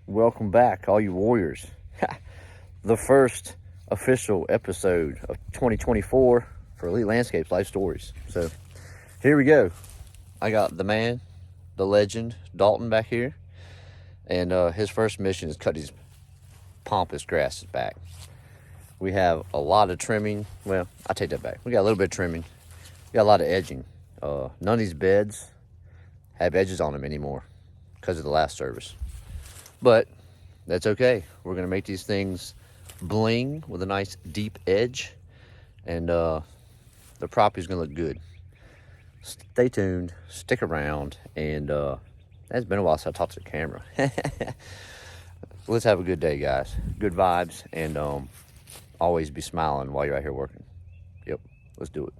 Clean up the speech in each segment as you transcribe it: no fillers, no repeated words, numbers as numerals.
Welcome back, all you warriors. The first official episode of 2024 for Elite Landscapes Life Stories. So here we go. I got the man, the legend, Dalton back here. And his first mission is cut these pompous grasses back. We have a lot of trimming. Well, I take that back. We got a little bit of trimming. We got a lot of edging. None of these beds have edges on them anymore because of the last service. But that's okay. We're gonna make these things bling with a nice deep edge, and the property's gonna look good. Stay tuned, stick around, and it's been a while since I talked to the camera. Let's have a good day, guys. Good vibes, and always be smiling while you're out here working. Yep, let's do it.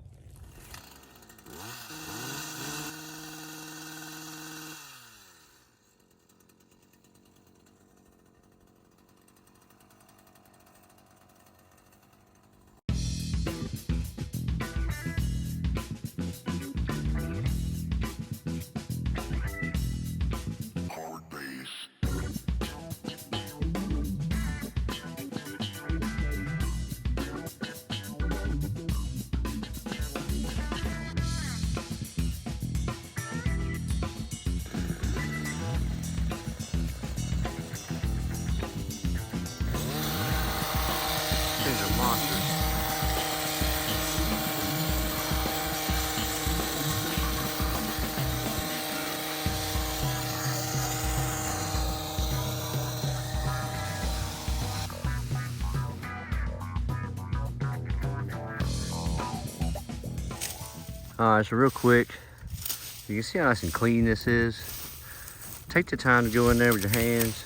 These are monsters. Alright, so real quick, you can see how nice and clean this is. Take the time to go in there with your hands.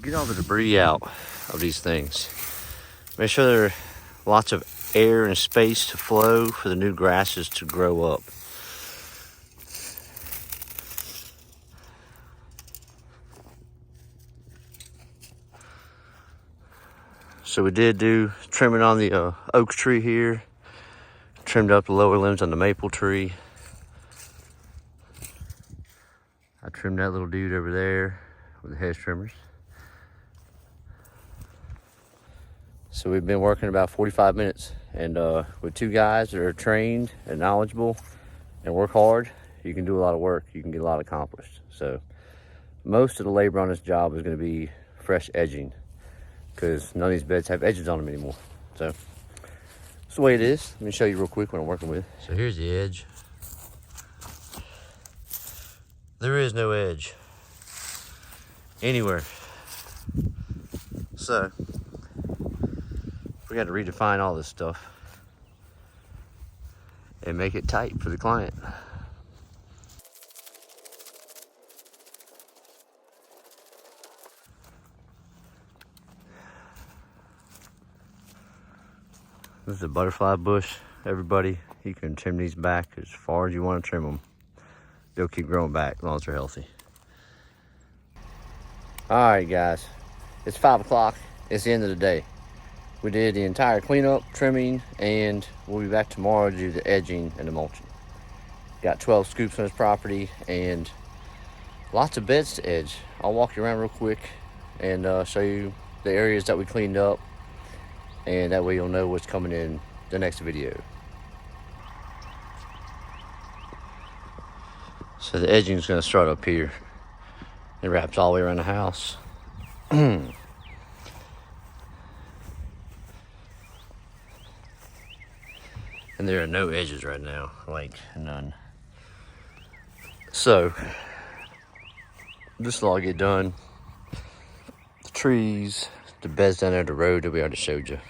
Get all the debris out of these things. Make sure there are lots of air and space to flow for the new grasses to grow up. So we did do trimming on the oak tree here. Trimmed up the lower limbs on the maple tree. I trimmed that little dude over there with the hedge trimmers. So we've been working about 45 minutes, and with two guys that are trained and knowledgeable and work hard, you can do a lot of work. You can get a lot accomplished. So most of the labor on this job is going to be fresh edging, because none of these beds have edges on them anymore. So that's the way it is. Let me show you real quick what I'm working with. So here's the edge. There is no edge anywhere. So we got to redefine all this stuff and make it tight for the client. This is a butterfly bush. Everybody, you can trim these back as far as you want to trim them. They'll keep growing back as long as they're healthy. All right, guys, it's 5 o'clock. It's the end of the day. We did the entire cleanup, trimming, and we'll be back tomorrow to do the edging and the mulching. Got 12 scoops on this property and lots of beds to edge. I'll walk you around real quick and show you the areas that we cleaned up, and that way you'll know what's coming in the next video. So the edging is going to start up here. It wraps all the way around the house. And there are no edges right now, like none. So this will all get done. The trees, the beds down there, the road that we already showed you.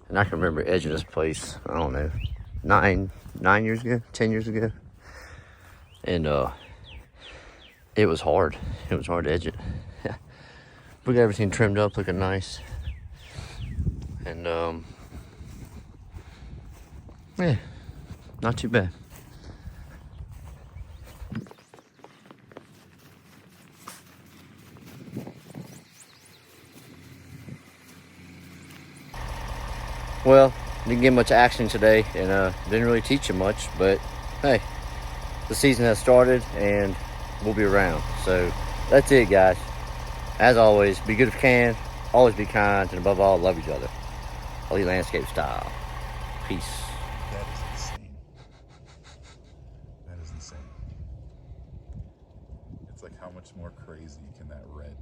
And I can remember edging this place, I don't know, 9 years ago, 10 years ago. And it was hard. It was hard to edge it. We got everything trimmed up, looking nice. And yeah, not too bad. Well, you can get much action today, and didn't really teach you much, but hey, the season has started and we'll be around. So that's it, guys. As always, be good if you can, always be kind, and above all, love each other. Elite Landscape style. Peace. That is insane. That is insane. It's like, how much more crazy can that red